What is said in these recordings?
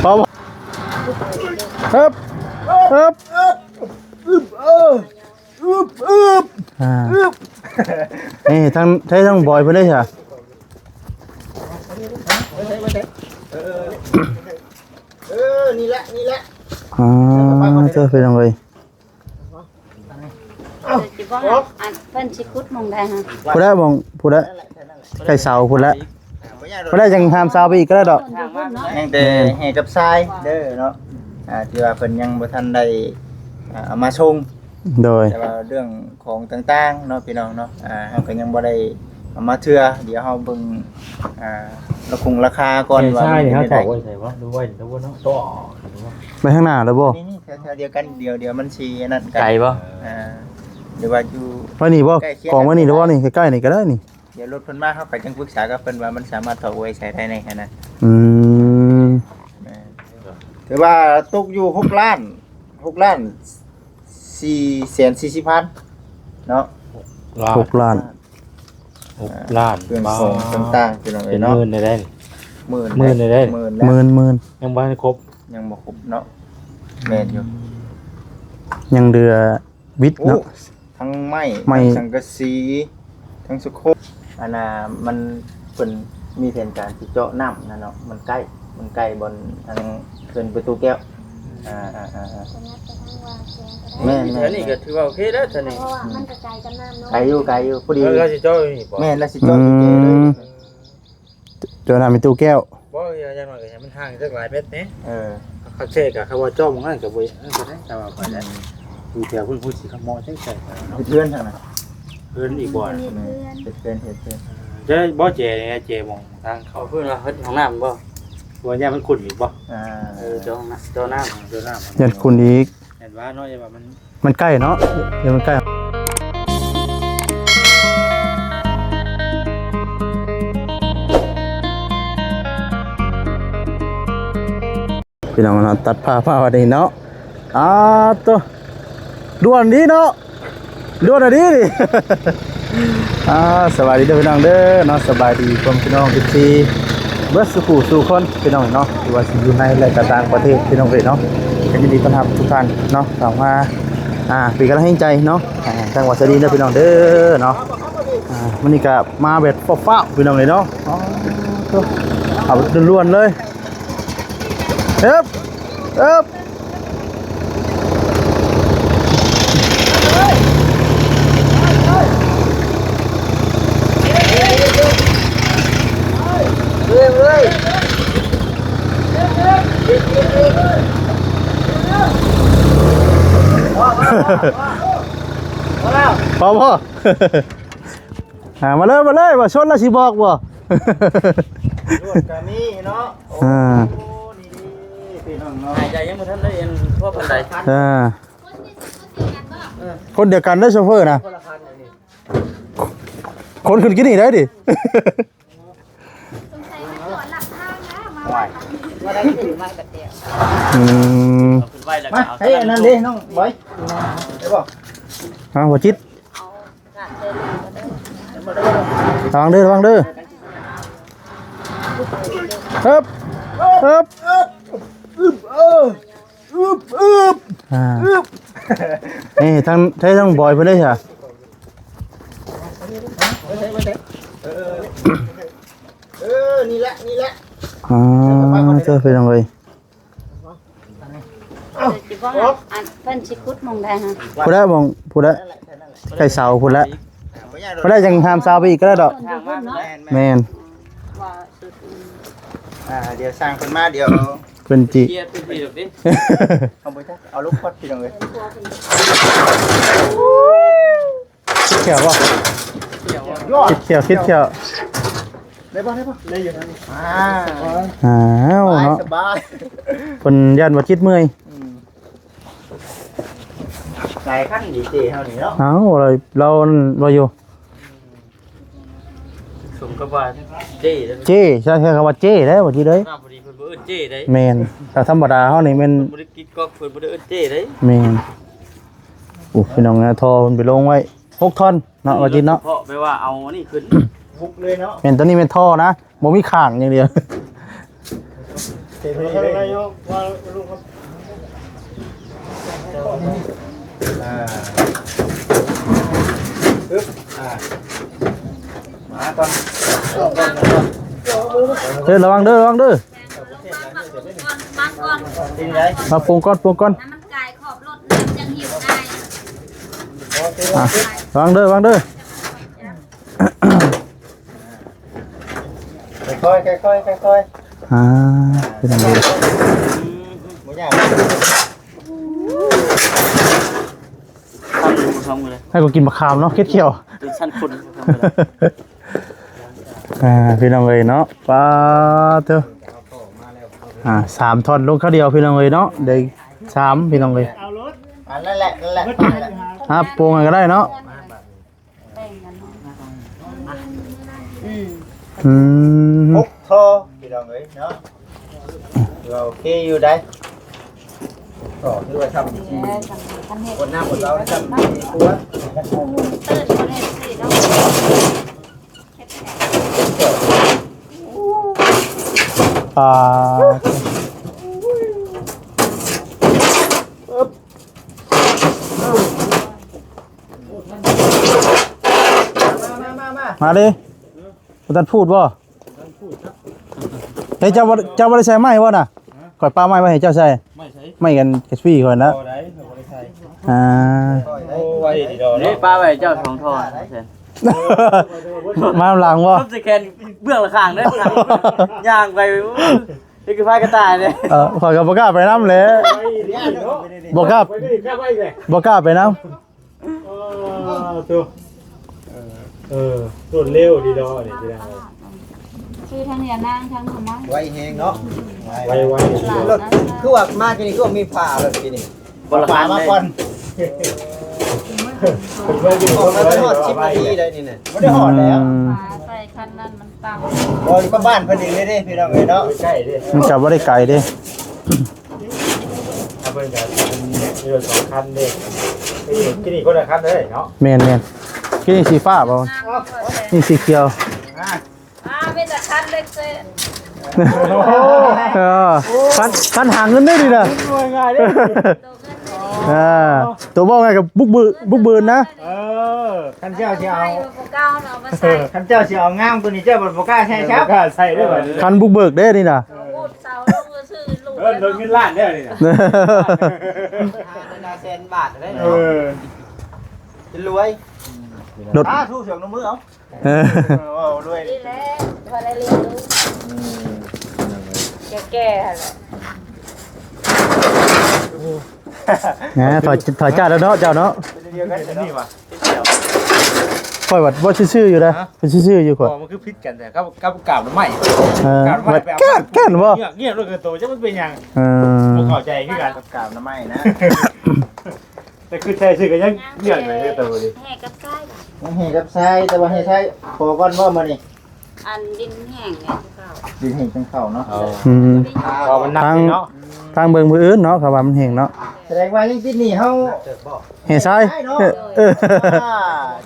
พอฮึบฮึบนี่ทั้งบอยเพื่อนได้ใช่ไหมนี่แหละอ๋อเจอไปยังไงเพิ่นสิคุดมองได้ฮะพูดได้มองพูดได้ไก่เสาพูดแล้วพูดได้ยังทำเสาไปอีกก็ได้ดอกแห่งแต่แห่กับทรายเด้อเนาะที่ว่าเพิ่นยังบ่ทันได้เอามาชงโดยแต่ว่าเรื่องของต่างๆเนาะพี่น้องเนาะเฮาก็ยังบ่ได้เอามาเทื่อเดี๋ยวเฮาเบิ่งราคาก่อนว่าใช่เขาบอกว่าใส่ว่าดูไว้ดูว่าเนาะต่อไปข้างหน้าแล้วบ่นี่แถวเดียวกันเดี๋ยวมันสินั่นไกลบ่หรือว่าอยู่ว่านี่บ่กองว่านี่หรือว่านี่ใกล้ๆนี่ก็ได้นี่เดี๋ยวรถเพิ่นมาเฮาก็จังปรึกษากับเพิ่นว่ามันสามารถถอดไว้ใช้ได้ในขนาดถือว่าตกอยู่6 ล้าน440,000เนาะ6 ล้านเรื่องของต่างๆพี่น้องเนาะ10,000ได้หมื่นได้ หมื่นยังบ่ครบยังบ่ครบเนาะแม่นอยู่ยังเรือวิทย์เนาะทั้งไม้สังกะสีทั้งสุโขมันเพิ่นมีแผนการสิเจาะน้ำนั่นเนาะมันใกล้บนทางเขื่อนประตูแก้วแม่นี่ก็ถือว่าโอเคแล้วท่านนี่เพราะว่ามันกระจายกันน้ำเนาะไกลอยู่พอดีเราสิเจาะนี่บ่แม่นแล้วสิเจาะอยู่เลยเจาะน้ำเป็นตู้แก้วบ่อย่างน้อยก็ให้มันห่างสักหลายเมตรนี่เขาเช็คเขาว่าเจาะมองนั้นก็บ่ได้แต่ว่าไปแล้วดูแถวพุ่นสิขโมยใช่เพื่อนทางนั้นเพื่อนอีกบ่เพื่อนเจ้บ่เจเนี่ยเจมองทางเขาเพื่อนว่าเฮ็ดห้องน้ำบ่ว่าเนี่ยมันขุ่นอีกบ่เจ้าน้ำยันคุณอีกเห็นว่าน้อยว่ามันใกล้เนาะเดี๋ยวมันใกล้พี่น้องเราตัดผ้าวันนี้เนาะตัวด่วนดีเนาะด่วนดีดิสบายดีเด้อพี่น้องเด้อเนาะสบายดีพร้อมพี่น้องทุกทีเบิดสู่คนพี่น้องเนาะที่ว่าอยู่ในและต่างประเทศพี่น้องเนาะยินดีต้อนรับทุกท่านเนาะถามว่าปีกำลังให้ใจเนาะจังหวัดสระบุรีเด้อพี่น้องเด้อเนาะวันนี้ก็มาแบบฟ้าพี่น้องเลยเนาะเอาล้วนเลยเอ๊บพอมาเลยว่าชนแล้วสิบอกบ่รวดกะมีเนาะพี่น้องเนาะหายใจยังบ่ทันได้เอ็นพวกปานใดคนเดียวกันได้โชเฟอร์นะคนขึ้นกินนี่ได้ดิว่าได้ถือไม้กระเตียวมาเฮ้ยนั่นดิน้องบอยได้บ่หัวจิตระวังเด้อครับนี่ทั้งบอยเพื่อนได้ใช่ไหมนี่แหละเจอไปยังไงเพิ่นสิคุดมองได้ฮะพูดได้มองพูดได้ไก่เสาพูดแล้วพูดได้ยังทำเสาไปอีกก็ได้ดอกแมนเดี๋ยวสร้างคนมาเดี๋ยวเป็นจีเอาลูกพัดพี่น้องเลยเขียวป่ะเขียวได้ป่ะได้อยู่นั่นเนาะสบายคนยันวัดจิตเมื่อยหลายขั้นดีเจเท่านี้เนาะเราอยู่สมกับว่าเใช่คำว่าเจ้ได้บ่ทีเด้พอดีเพิ่นบ่เอิ้นเจ้ได้แม่นแต่ธรรมดาเฮานี่แม่นบ่ได้กินก็เพิ่นบ่ได้เอิ้นเจ้ได้แม่นพี่น้องนะทอมันไปลงไว้6ท่อนเนาะว่าจิตเนาะเพราะแปลว่าเอาอันนี้ขึ้น บุกเลยเนาะ เป็นตัวนี้เป็นท่อนะบ่มีข้างอย่างเดียว เทไปเลยนายกว่าลูกครับปึ๊บมาก่อน ระวังเด้อระวังเด้อ มาก่อน จริงไง มาปรุงก่อนปรุงก่อน น้ำมันกายขอบรถยังหิวได้ อ่ะระวังเด้อระวังเด้อ ค่อยๆค่อยๆ เป็นยังไง หมูย่าง ทำอยู่ทำเลย ให้กูกินมะขามเนาะเค็ดเขียว เป็นชั้นคน พี่น้องเลยเนาะป้าเถอะ3 ท่อนลงข้าวเดียวพี่น้องเลยเนาะเดี๋ยว3พี่น้องเลย นั่นแหละปรุงอะไรก็ได้เนาะ แบ่งกันเนาะ มุกโทพี่น้องเอ้ยเนาะเราโอเคอยู่ได้ก็คือว่าทำดีคนหน้าคนเราทำดีกว่า ตื่นคนเห็นสิเนาะ มาดิบ่ทันพูดบ่เฮ้ยเจ้าบ่ได้ใช้ไม้บ่น่ะข่อยปาไม้ไว้ให้เจ้าใช้ไม่กันกระฟี่ก่อนนะอ่า โอ้ไว้ดีดอก นี่ เนาะ ป้าไว้เจ้าของทอเช่น มาหลังบ่ ต้มสแกนเบื้องละข้างได้ย่างไปนี่คือพายกระต่ายเลย ข่อยก็บ่กล้าไปนำแหละบ่กล้าไปนำ ตัวเร็วดีดอนี่ที่ได้ ชื่อทางเหนือนางทางธรรมะ ไว้เฮงเนาะ ไว รถคือว่ามากินนี่คือว่ามีผ่าเลยกินนี่ บนละ ผ่า ข้าง มา เลย ก่อน ผมว่าอยู่ ออกมาทอด10 นาทีได้นี่น่ะบ่ได้หอดแล้ว มาใส่คันนั้นมันต่ำ บ่อยู่กับบ้านเพิ่นเองเลยเด้พี่น้องเอ้ยเนาะ ใกล้ดิ มันก็บ่ได้ไกลเด้ ถ้าเป็นการเรือ2 คันดิที่นี่คนละคันเลยเนาะ แม่นกินนี่สีฟ้าบ่นี่สีเขียว ไม่แต่คันเล็กเซ่ คันหาเงินได้ดิน่ะ ง่ายดิ ตัวบ่ไงกับบุกบืนนะ คันเจ้าสิเอา เก้าเอามาใส่ คันเจ้าสิเอางามตัวนี้เจ้าบ่กล้าใช้ครับ กล้าใส่ได้บ่ คันบุกเบิกได้นี่น่ะ พูดเสาลงมือซื้อลูก โดนเงินล้านได้นี่นะ 5แสนบาทได้ เออ จะรวย รถ ทู่เสียงน้ำมือเอา รวย ดีแล้วพอได้เรียนรู้แก่ๆแหละ ถอยจ้าแล้วเนาะเจ้าเนาะ เดียวกันนี่ว่ะ ค่อยวัดบ่ซื่อๆอยู่นะเป็นซื่อๆอยู่ข่อย มันคือพิษกันแต่กับกาบใหม่ วัดแก่นบ่ เงียบรถเกินโตจะมันเป็นยัง อ เข้าใจคือกัน กราบน้ำไม้นะ แต่คือแท้ชื่อก็ยังเงียบไปเลยตัวดิ แห่กับไส้ ยังเห็นกับใช้แต่ว่าให้ใช้พอก้อนว่ามานี่ อันดินแห้งไงเก่า ดินเห็นจังเข่าเนาะ พอมันหนักเนาะ ทางเบิ่งมืออื่นเนาะครับว่ามันแห้งเนาะ แสดงว่าที่นี่เฮา เฮ้ทราย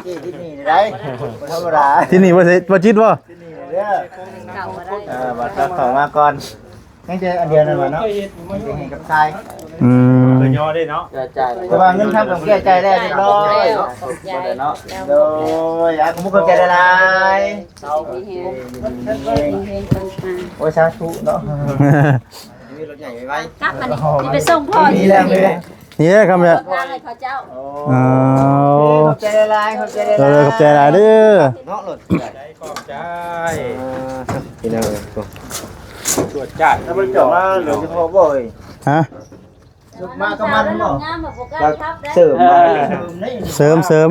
ที่นี่ได้ธรรมดา ที่นี่บ่จิตบ่ ที่นี่เด้อ เก่าได้ บัตรเข้ามาก่อนยังจะอันเดียวนั่นวะเนาะยังเห็นกับใช้ ตัวยอได้เนาะ แต่ว่าเงินทำของแก่ใจได้เรียบร้อย ใหญ่แล้ว โดยอยากมุกกับแก่ได้หลาย มีแห้งมีแห้งต่าง โอ้ยสาธุเนาะมีรถใหญ่ไว้ ๆครับอันนี้ที่ไปส่งพ่อ นี่แหละเลย นี่ครับเนี่ย ทางให้เขาเจ้า อ๋อ ขอบใจหลายขอบใจหลาย ขอบใจหลายเด้อ เนาะรถ ใจขอบใจ พี่น้อง ตรวจจัด ถ้ามันจบมาเหลือจะพอบ่อย ฮะ มาก็มันเนาะ งามแบบโฟกั ก็ สครับได้ เสริมมา เสริม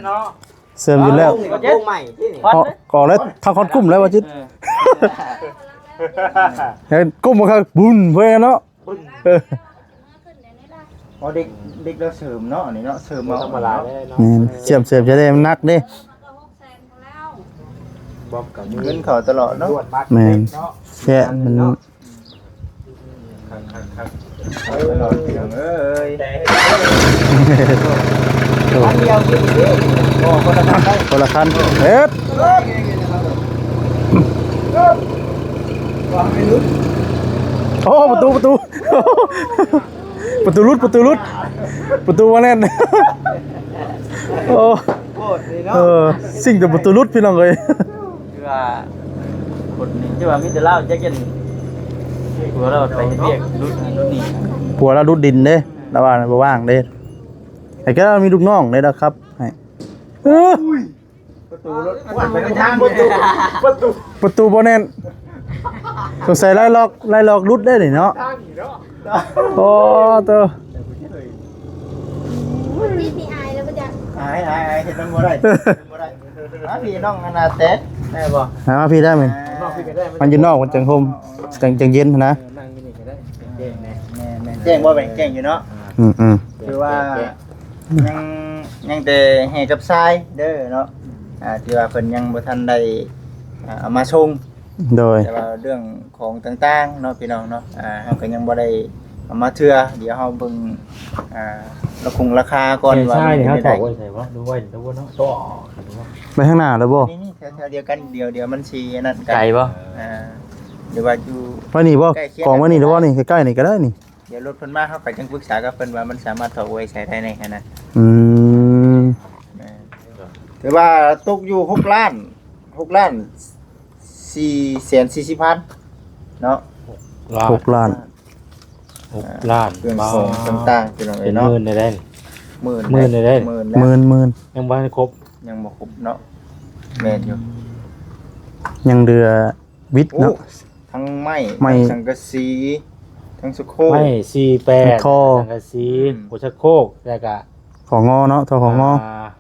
เนาะ อยู่แล้ว ก็ใหม่ที่นี่ ก่อแล้วทางคอนกุ้มแล้วว่าจิตเห็นกุ้มบ่ครับบุญเพิ่นเนาะ อ๋อเด็กเราเสริมเนาะนี่เนาะเสริมมา ธรรมดาได้เนาะ เสียมจะได้มันนักเด้ บอกกับ เงินเขาตลอดเนาะ ตรวจบัตรเนาะ แค่มัน ตลอดพี่น้องเอ้ย แต่ อันเดียวกินดิโอ้คนละคันได้ คนละคันเฮ็ด โอ้ประตูประตูประตูรุดประตูว่าแน่นโอ้ โคตรดีเนาะ สิ่งแต่ประตูรุดพี่น้องเลย คือว่าคนนี้ที่ว่ามีแต่เล่าแจ็คเก็ตหัวเราไปเรียกรุ่นนี้ ผัวเรารุดดินเด้ระหว่างบ่ว่างเด้ไอ้แกมีลูกน้องเด้นะครับให้ประตูรถวันไปทางประตู ประตูบ่แน่นสงสัยไล่ล็อกรุดได้นี่เนาะโอ้เตอ นี่มีอายแล้วมันจะ หายเห็นมันบ่ได้พี่น้องอนาเตสได้บ่ หามาพี่ได้มั้ยมันอยู่นอกมันจังห่มจังเย็นนะ แจ้งบ่แบ่งแจ้งอยู่เนาะ คือว่ายังแต่ให้กับทรายเด้อเนาะที่ว่าเพิ่นยังบ่ทันได้เอามาส่ง โดย แต่ว่าเรื่องของต่างๆเนาะพี่น้องเนาะเฮาก็ยังบ่ได้เอามาเทื่อเดี๋ยวเฮาเบิ่งราคาก่อนว่า ใช่นี่เขา ได้ บอกว่าใส่ว่าดูไว้ดูว่าเนาะต่อ ไปข้างหน้าแล้วบ่ นี่แถวๆเดียวกันเดี๋ยวมันสินั่น ไก่บ่ เดี๋ยวว่าอยู่ ว่านี่บ่กองว่านี่แล้วบ่นี่ใกล้ๆนี่ก็ได้นี่ เดี๋ยวรถเพิ่นมาเฮาก็จังปรึกษากับเพิ่นว่ามันสามารถถอดไว้ใช้ได้ในขนาด ถือว่าตกอยู่6 ล้าน440,000เนาะ 6 ล้าน ล้าน เครื่องของต่างๆพี่น้อง เป็ เอ้ น ยเนาะ หมื่นได้ หมื่น หมื่นได้ หมื่น หมื่น ยังบ้านครบ ยังบ่ครบเนาะแม่นอยู่ ยังเรือวิทย์ โอ้ เนาะ ทั้งไม้ ไม้ ทั้งสังกะสีทั้งสุโค ไม่48 คอ สังกะสีหัวชะโครกแล้วก็ ของอเนาะทอของอ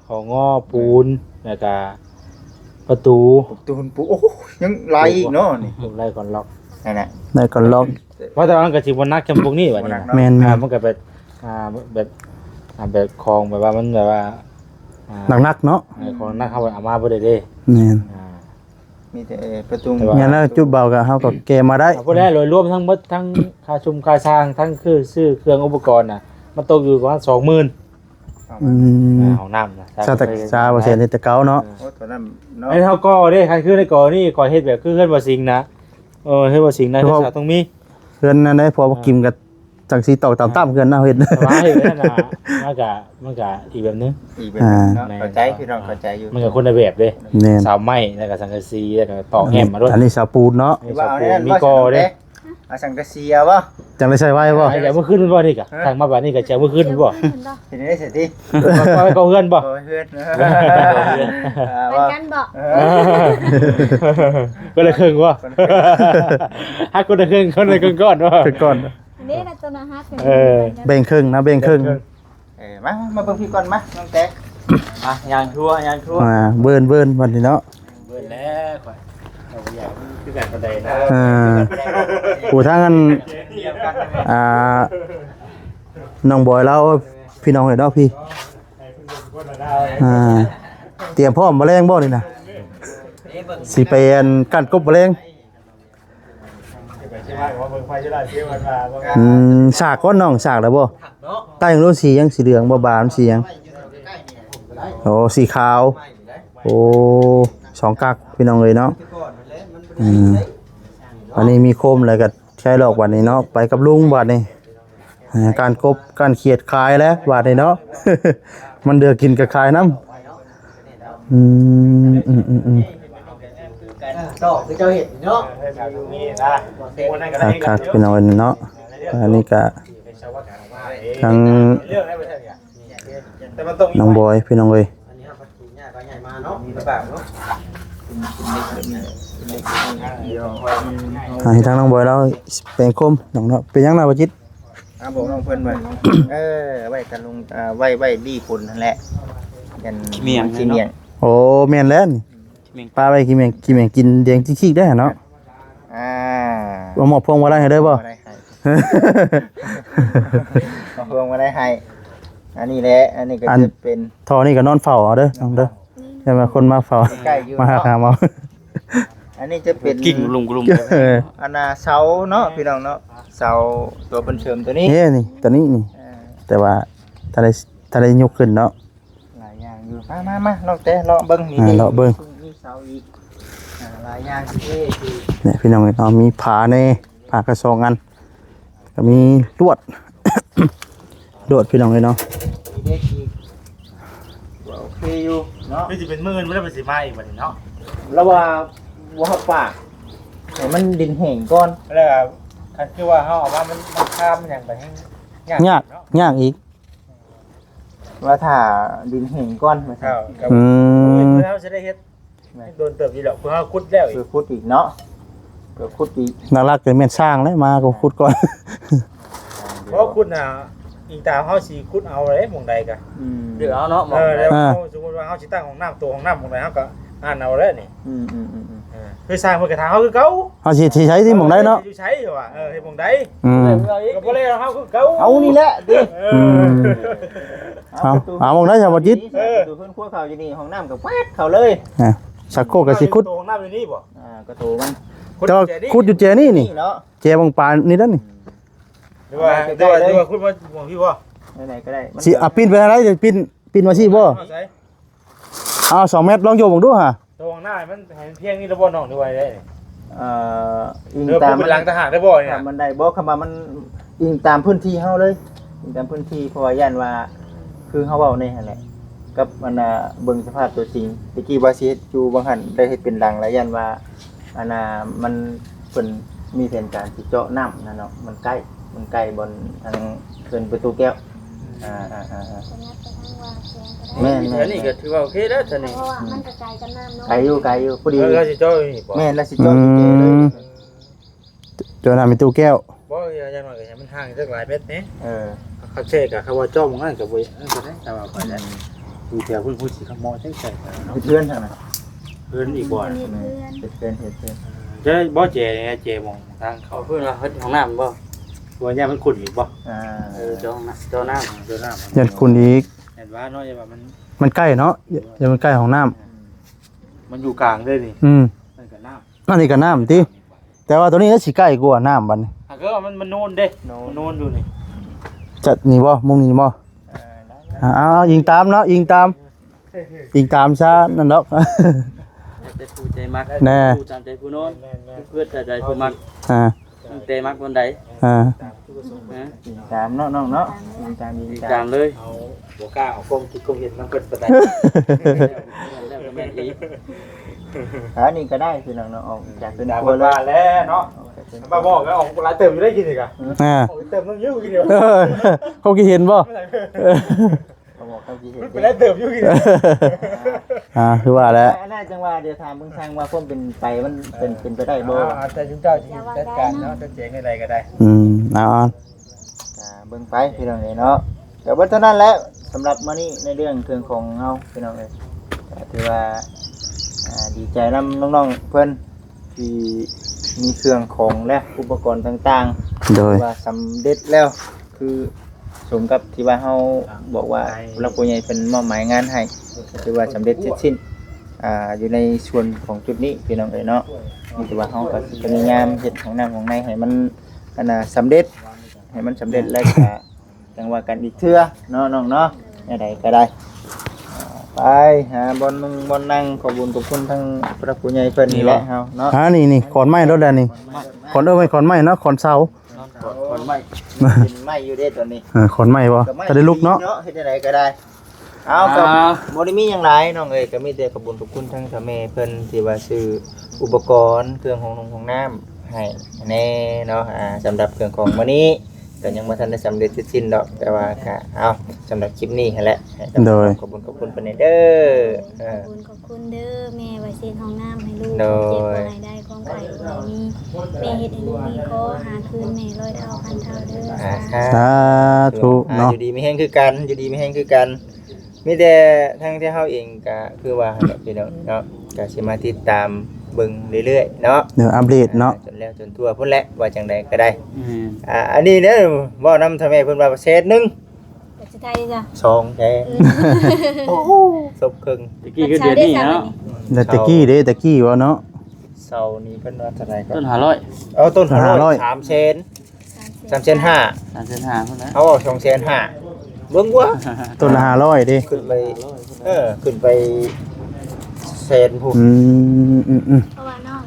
ของงอปูนแล้วก็ประตู ตูนปูโอ้ยังหลายอีกเนาะนี่ ไล่ก่อนล็อก นั่นน่ะ ได้ก่อนล็อก เพราะตอนนั้นก็สิบ่นักจำพวกนี้บัดนี้ แม่น มันก็แบบแบบคลองแบบว่ามันแบบว่า หนักๆเนาะ ของนักเข้าไปเอามาบ่ได้เด้ แม่น มีแต่ประตู งั้นแล้วจุดเบาก็เฮาก็แกมาได้ พวกนี้โดยรวมทั้งหมดทั้งค่าชุมค่าสร้างทั้งคือซื้อเครื่องอุปกรณ์น่ะมันตกอยู่ประมาณ 20,000 อืม ของน้ำนะ ชาติชาบ่เสียนี่แต่เก่าเนาะ โอ้ตอนนั้นเนาะ ไอ้เฮาก็เด้คันคือในก่อนี่ก่อเฮ็ดแบบคือเฮือนบ่สิงนะเฮ็ดบ่สิงนะคือต้องมี เพื่อนนั่นได้พอกินกับจังสีตอกตามๆเพื่อนเนาะเฮ็ด แต่ว่าเฮ็ดนั่นน่ะมันก็อีกแบบนึง อีกแบบนึงเนาะเข้าใจพี่น้องเข้าใจอยู่ มันก็คนละแบบเด้ แม่น เสาไม้แล้วก็สังกะสีแล้วก็ตอกแหมมาด้วย อันนี้สาปูนเนาะ มีเสาปูนมีกอเด้ เอาสังกะสีเอาบ่ จังได้ใส่ไว้บ่ ไอ้เดี๋ยวเมื่อคืนมันบ่นี่กะทางมาบัดนี้ก็จะเมื่อคืนมันบ่ เห็นได้เสร็จดิ ไปก็เฮือนบ่ โอ้ยเพื่อน เหมือนกันบอก ก็เลยครึ่งบ่ฮักคนละครึ่งคนละครึ่งก่อนบ่ คือก่อน นี่นะตัวนะฮะ แบ่งครึ่งนะแบ่งครึ่ง มาเบิ่งพี่ก่อนมาน้องแต๊กยางทั่ว เบิ่นวันนี้เนาะ เบิ่นแล้วข่อยเอาอยากคือกันปานใดนะ ผู้ทางกันน้องบอยเราพี่น้องเห็นดอกพี่เตรียมพร้อมแมลงบ่นี่นะสิไปกันกบแมลงสากก้อนน้องสากแล้วบ่ใต้ยังรู้สียังสีเหลืองบ่บานสียังโอ้สีขาวโอ้2กักพี่น้องเลยเนาะอันนี้มีโคมอะไรก็ใช้หลอกวันนี้เนาะไปกับลุงบาดนี้การกบการเขียดคายแล้วบาดนี้เนาะ มันเดือกินกับคายน้ำต่อคือเจ้าเห็ดเนาะ คักพี่น้องเนาะอันนี้ก็ทางน้องบอยพี่น้องเอ้ยให้ทางน้องบอยเราเป็นคมน้องเนาะเป็นยังไงบ่จิต บอกน้องเพิ่นไว้ไว้กันลงไว้ดีผลนั่นแหละกันขี้เมียง โอ้แม่นแล้วนี่ปลาไปกินแม่งกินแดงชิกๆได้เนาะบ่หมอบพวงบ่ได้ให้ได้บ่ พวงมาได้ให้อันนี้แหละอันนี้ก็จะเป็น ทอนี่ก็นอนเฝ้าเอาเด้อน้องเด้อใช่มั้ยคนมาเฝ้ามาหาเมา อันนี้จะเป็น กิ่งลุง อันน่ะเสาเนาะพี่น้องเนาะเสาตัวเพิ่นเสริมตัวนี้ นี่ตัวนี้นี่แต่ว่าถ้าได้ยกขึ้นเนาะ หลายอย่างอยู่มาน้องแต่เลาะเบิ่งนี่ เลาะเบิ่ง มีเสาอีก หลายอย่างที่ เนี่ยพี่น้องเนาะมีผาในผากระซองอันก็มีลวด ลวดพี่น้องเลยเนาะ มีเด็กอีกว่าโอเคอยู่เนาะ ไม่สิเป็นหมื่นไม่ได้เป็นสิมาอีกบัดนี้เนาะ แล้วว่าบ่ฮับปากให้มันดินแห้งก่อน แล้วก็คันคือว่าเฮาเอาว่ามันข้ามอย่างไปให้ ยาก เนาะ ยากอีก ว่าถ้าดินแห้งก่อนมา เฮา ทำ กับ อืม เพื่อเฮาจะได้เฮ็ดโดนเติบอยู่ดอกเพื่อเฮาขุดแล้วอี เพื่อก ขุดอีกเนาะเพื่อขุดอีก นักลักจะแม่นสร้างแล้วมาก็ขุดก่อน เพราะขุดน่ะอีกตามเฮาสิขุดเอาได้หม่องใดก็ เดี๋ยวเอาเนาะ แล้วสมมุติว่าเฮาสิตั้งของน้ำตัวของน้ำหม่องใดเฮาก็อ่านเอาแล้วนี่ อืม คือสร้างเพื่อกระทางเฮาคือเก่า เฮาสิใช้ที่หม่องใดเนาะ อยู่ใช้อยู่ว่าเฮ็ดหม่องใด อืม ก็บ่ได้เฮาคือเก่า เอานี่แหละดิ อืม เอาหม่องใดจะบ่จิต ดูเพิ่นครัวเขาอยู่นี่ห้องน้ำกับแวดเขาเลย อ่ะสักโคกก็สิขุด ตัวของน้ำอยู่นี่บ่ กระโถมัน แต่ว่าขุดอยู่เจนี่นี่ เนาะ เจบางปลานี่นั่นนี่ หรือว่าขุดมาหม่องพี่บ่ ไหนๆก็ได้ สิอ่ะปีนไปอะไรจะปีนมาสิบ่ ใส่ เอา2 เมตรลองโยกบังดูฮะ ตัวของหน้ามันให้มันเพียงนี่ระบ่น้องด้วยได้ อิง เรือ ตาม เป็นหลังทหารได้บ่เนี่ย มันได้บ่คำว่ามันอิงตามพื้นที่เฮาเลยอิงตามพื้นที่เพราะว่าย่านว่าคือเฮาเว้าในหั่นแหละกับมันเบิ่งสภาพตัวจริงตะกี้ว่าสิเฮ็ดอยู่บางหันได้เฮ็ดเป็นหลังแล้วย่านว่ามันเพิ่นมีแผนการสิเจาะน้ำนั่นเนาะมันใกล้บนทางเขื่อนประตูแก้วแม่น อันนี้ก็ถือว่าโอเคแล้วท่าน เพ นี่ ราะว่ามันกระจายกันน้ำเนาะ ไกลอยู่พอดี เราสิจ้อยนี่บ่ แม่นแล้วสิเจาะอยู่เจเลย เจอหน้ามีตู้แก้ว บ่อย่ามาก็ให้มันห่างจักหลายเมตรนี่ อ เขาเช็คอะเขาว่าจ้อมงั้นก็บ่นั่นก็ได้แต่ว่าไปได้ดูแถวเพิ่นพูดสิขโมยใช่ๆเนาะ เพื่อนทางนั้น เพิ่นอีกบ่ เพื่อน เพื่อน จะบ่เจเนี่ยเจมองทางเขา เขาเพิ่นว่าเฮ็ดห้องน้ำบ่ ตัวเนี่ยมันขุดอีกบ่ เจ้าห้องน้ำเจ้าน้ำ เดี๋ยวน้ำ ยันคุณอีก เห็นว่าเนาะอย่าว่ามัน มันใกล้เนาะอย่ามันใกล้ของน้ำ มันอยู่กลางเลยนี่ อืม มันก็น้ำ อันนี้ก็น้ำติแต่ว่าตัวนี้ก็สิใกล้กว่าน้ำบัดนี้ อ่ะก็มันโน่นเด้โน่นอยู่นี่ จะนี่บ่มุมนี้บ่เอายิงตามเนาะยิงตามซะนั่นดอก แต่ผู้ใจมัก แน่ ผู้ตามใจผู้โน้นเพื่อใจผู้มัก อ่า ใจมักคนใด อ่า ตามเนาะน้องเนาะตาม ติดตามเลย เอาบ่กล้าเอากล้องคิดกล้องเห็นมันเกิดปานใด แล้วก็แม่นอีก นี่ก็ได้คือน้องออกจากเป็น ด่า ค เพิ่ รัวน เลย ว่าแล้วเนาะมาบอกแล้วออกหลายเติมอยู่ได้กินอีกอ่ะ อ่า ออกเติมต้องอยู่กินเดียว เออเขากี่เห็นบ่ เขาบอกเขาสิเห็น ไปแล้วเติมอยู่กินเดียว คือว่าแล้ว น่าจังว่าเดี๋ยวถามมึงทางว่าความเป็นไปมันเป็นไปได้บ่ แต่จุ๊เจ้าที่จัดการเนาะจะเจ๊งอะไรก็ได้ เอา เบิ่งไปพี่น้องเนาะเดี๋ยววันเท่านั้นแหละสำหรับมื้อนี้ในเรื่องเครื่องของเฮาพี่น้องถือว่าดีใจนำน้องๆเพิ่นที่มีเครื่องของและอุปกรณ์ต่างๆ โดย ว่าสำเร็จแล้วคือสมกับที่ว่าเฮาบอกว่าผู้หลักผู้ใหญ่เป็นมอบหมายงานให้คือว่าสำเร็จเสร็จสิ้นอยู่ในส่วนของจุดนี้พี่น้องเอ้ยเนาะนี่คือว่าเฮาก็สิพยายามเฮ็ดของน้ำของในให้มันสำเร็จให้มันสำเร็จแล้วก็จังว่ากันอีกเทื่อเนาะน้องเนาะใดก็ได้ไปหาบอนนั่งขอบคุญขอบคุณทั้งผู้หลักผู้ใหญ่เพิ่นนี่แหละเฮาเนาะ นี่ขอนไม้รถแล้วนี่ขอนไม่ขอนไม้เนาะขอนเสา คนใหม่กินใหม่อยู่เด้ตอนนี้ ขอนไม้บ่จะได้ลุกเนาะ เฮ็ดได้ก็ได้เอากับบ่ได้มีหยังหลายน้องเอ้ยก็มีแต่ขอบคุญขอบคุณทั้งพ่อแม่เพิ่นที่ว่าซื้ออุปกรณ์เครื่องของน้ำให้แน่เนาะสำหรับเครื่องของมื้อนี้ก็ยังบ่ทันได้สำเร็จเสร็จสิ้นดอกแต่ว่าก็เอาสำหรับคลิปนี้หั่นแหละขอบคุณเพิ่นเด้อ ขอบคุณเด้อแม่ไว้เซ็นห้องน้ำให้ลูกเจ็บบ่ให้ได้ของไข่บ่มีแม่เฮ็ดให้ลูกมีขอหาคืนแม่ร้อยเท่าพันเท่าเด้อ สาธุเนาะ อยู่ดีมีแห้งคือกันอยู่ดีมีแห้งคือกันมีแต่ทั้งที่เฮาเองก็คือว่าพี่น้องเนาะก็สิมาติดตามเบิ่งเรื่อยๆเนาะ เดี๋ยวอัปเดตเนาะ จนแล้วจนทั่วพุ่นแหละว่าจังใดก็ได้อันนี้เด้อเว้านำทำไมเพิ่นว่าเศษนึง แต่สุดท้ายจ้ะ 2แท้โอ้ศพครึ่ง ตะกี้คือเดือนนี้เนาะ แต่ตะกี้ว่าเนาะ เสานี้เพิ่นว่าเท่าไหร่ก็ ต้น500 เอาต้น 500 3เซน3เซน5 3,500พุ่นนะ เอา2เซน5เบิ่งว่า ต้นละ500ดิ ขึ้นไปขึ้นไปเซนผู้ เพราะว่าน้อง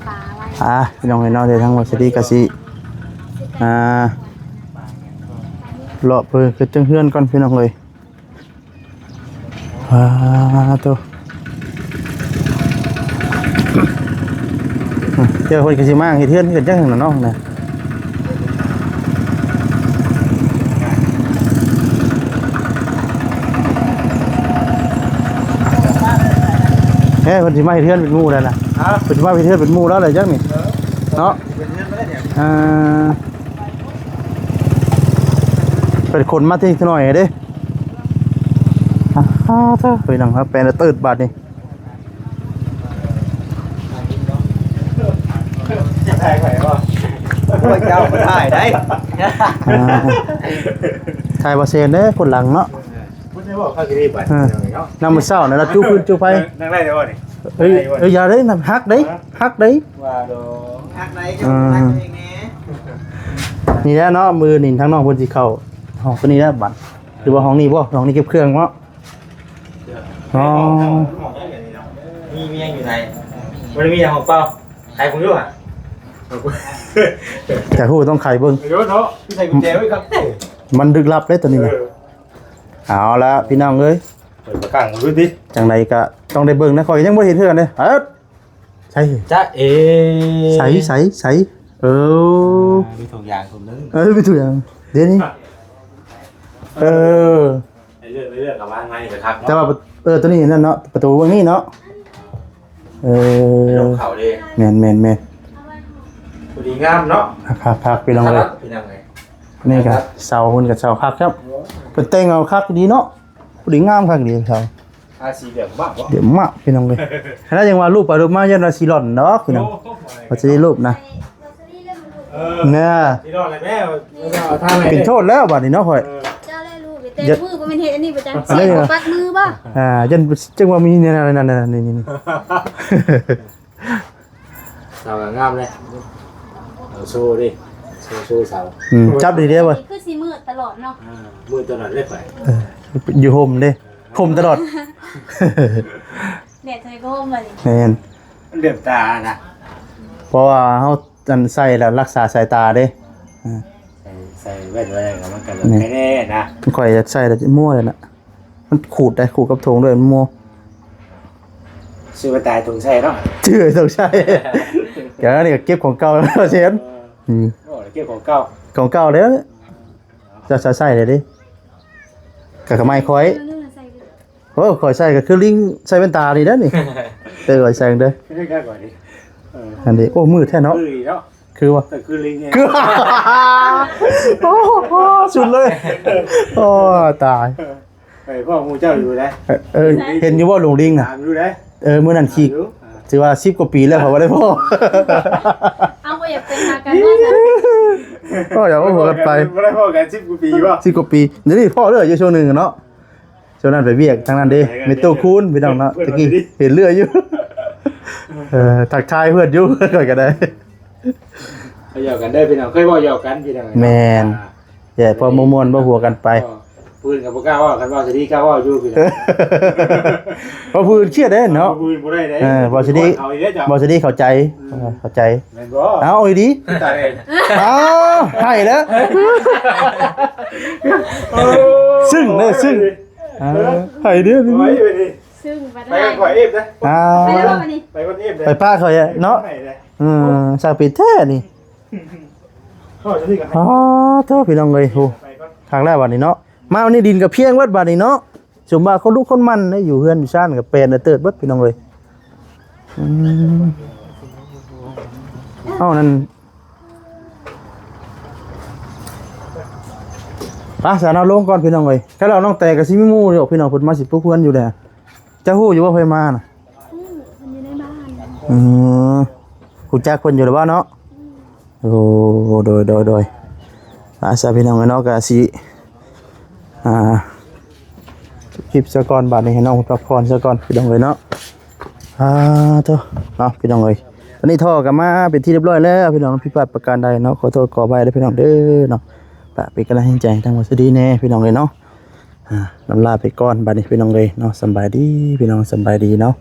ปลาไว้ พี่น้องให้น้องเดี๋ยวทั้งหมดสดีกสิเลาะเพื่อคือจังเฮือนก่อนพี่น้องเลยตัวเจ้าคนกสิมาเฮ็ดเฮือนเฮ็ดจังหั่นน่ะเนาะนะคนสิมาเฮ็ดเฮือนเป็นหมู่แล้วน่ะคนสิมาเฮ็ดเฮือนเป็นหมู่แล้วเลยจังนี่เนาะเป็นคนมาที่หน่อยเด้เธอไปนั่งครับแปลนตืดบาทนี่ถ่ายไข่ป่ะเจ้าไม่ถ่ายได้ ถ่ายบาเซนเด้คนหลังเนาะ พูดได้ว่าข้าวกรีบไปเนาะ นำมือเศร้านะเราจู้พื้นจู้ไป นั่งได้ได้บ่นี่ อย่าได้นำฮักได้ฮักได้ ว่าโด หักไหนจะหักเองแน่ นี่แหละเนาะมือนี่ทั้งน้องคนสีเข่าห้องตัวนี้แล้วบัตรหรือว่าห้องนี้บ่ห้องนี้เก็บเครื่องเนาะอ๋อ มีเมียอยู่ไหนมันมีอย่างของเปล่าใครผมรู้อ่ะ แต่ผู้ต้องไขเบิ้ง รู้เนาะพี่ใส่กุญแจไว้ครับ มันดึกลับเลยตัวนี้นะเอาละพี่น้องเอ้ย เปิดประกังรู้ดิ จังไรก็ต้องได้เบิ้งนะคอยยังไม่เห็นเท่ากันเลยใช่ จ้าเอ ใส่มีถุงยางผมนึง ไม่ถูกอย่างเดี๋ยวนี้เรื่องกับว่าไงนะครับ แต่ว่าตัวนี้นั่นเนาะประตูเบื้องนี้เนาะลงเขาเลย แมนพอดีงามเนาะ พักไปลองเลย พี่นั่งไง นี่ครับเสาหุ่นกับเสาพักครับเป็นเต้งเอาคักดีเนาะพอดีงามคักดีเสา อาสีเหลืองมากวะ เดี๋ยวมากพี่น้องเลยแล้วยังว่ารูปไปรูปมายันราศีหล่อนเนาะพี่น้องว่าจะได้รูปนะเนี่ย ที่รอดอะไรแม่เอาท่าไหน เป็นโทษแล้วบัดนี้เนาะพ่อย เจ้าได้รู้ไปเตะมือบ่แม่นเฮ็ดอันนี้ประจำสิบ่ปัดมือบ่ ยันจังว่ามีเนี่ยนั่นนี่ สาวงามเลยเอาโชว์ดิโชว์สาว จับดีเด้อบ่ คือสิมืดตลอดเนาะ มือตัวนั้นเล็กไป อยู่ห่มเด้ห่มตลอด แดดใส่ก็ห่มเลย แม่น เดือบตานะ เพราะว่าเฮาอันใส่แล้วรักษาสายตาเด้ ใส่แว่นไว้กับมันกันแน่ๆนะ มันข่อยจะใส่แล้วมั่วเลยน่ะมันขูดได้ขูดกับธงด้วยมันมั่ว ซื้อมาตายถุงใส่เนาะ ชื่อต้องใช่แกนี่ก็เก็บของเก่าแล้วเช่น โอ้เก็บของเก่า ของเก่าแล้วจะใส่เลยดิกับไม้คอยโอ้คอยใส่ก็คือลิงใส่เป็นตาดีเด้อนี่คอยใส่เด้อ ไม่ใช่แค่ก่อนดิ อันนี้โอ้มืดแท้เนาะ คือเนาะ คือว่า แต่คือลิงเนี่ย คือโอ้สุดเลยโอ้ตาย พ่อมูเจ้าอยู่แล้ว เห็นอยู่ว่าหลวงลิงน่ะ ถามอยู่แล้ว เมื่อนั้นขี่ถือว่า10 กว่าปีแล้วเขาบ่ได้พ่อ เอาบ่อยากเป็นมากันว่าซั่น ก็อย่าว่าหัวกันไป ไม่ได้พ่อกัน10 กว่าปีป่ะ 10 กว่าปีเดี๋ยวนี้พ่อเลืออยู่ช่วงหนึงเนาะช่วงนั้นไปเวียกทางนั้นเด้เมโตคูนพี่น้องเนาะตะกี้เห็นเลืออยู่ทักทายเพื่อนอยู่ก่อนก็ได้ หยอกกันได้พี่น้องเคยบอกหยอกกันพี่น้อง แมนอย่าพอมวนๆบ่หัวกันไป ปืนกับพวกก้าวว่ากันว่าสิดีก้าวว่าอยู่พี่น้อง เพราะพื้นเครียดเด้เนาะ ปืนบ่ได้เด้ บ่สิดี เอาอีกแล้วจ้ะ บ่สิดีเข้าใจ แม่นบ่ เอาอีดี ตาย เอาให้แล้วซึ่งเด้อซึ่งให้เด้อ ไว้ไปดิ ซึ่งบ่ ไป ได้ กันขอเอฟนะ ไปแล้วบัดนี้ ไปคนเอฟเลย ไปป้าเขาเนาะสาวปิดแท้นี่ เข้าจะที่กัน อ๋อโทษพี่น้องเอ้ยโห ไปก่อน ครั้งแรกบัดนี้เนาะมาวันนี้ดินกับเพียงวัดบัดนี้เนาะสมบัติคนลูกคนมันอยู่เฮือนอยู่ซ่านกับเป็นเติดเบิดพี่น้องเอ้ยนั่นสารเอาลงก่อนพี่น้องเอ้ยถ้าเราน้องแต่กับซิมิมูนี่พี่น้องเพิ่นมาสิพวกเพื่อนอยู่แหละจะฮู้อยู่ว่าเพิ่นมาน่ะ มันอยู่ในบ้าน ฮู้จักเพิ่นอยู่หรือบ่เนาะโอ้โดยสาพี่น้องเนาะก็สิคลิปซะก่อนบัดนี้ให้น้องพักผ่อนซะก่อนพี่น้องเอ้ยเนาะเถอะเนาะพี่น้องเอ้ยตอนนี้ท่อก็มาเป็นที่เรียบร้อยแล้วพี่น้องผิดพลาดประการใดเนาะขอโทษขออภัยด้วยพี่น้องเด้อเนาะเป็นกำลังใจทางวัสดีแน่พี่น้องเลยเนาะลำลาไปก่อนบัดนี้พี่น้องเลยเนาะสบายดีพี่น้องสบายดีเนาะ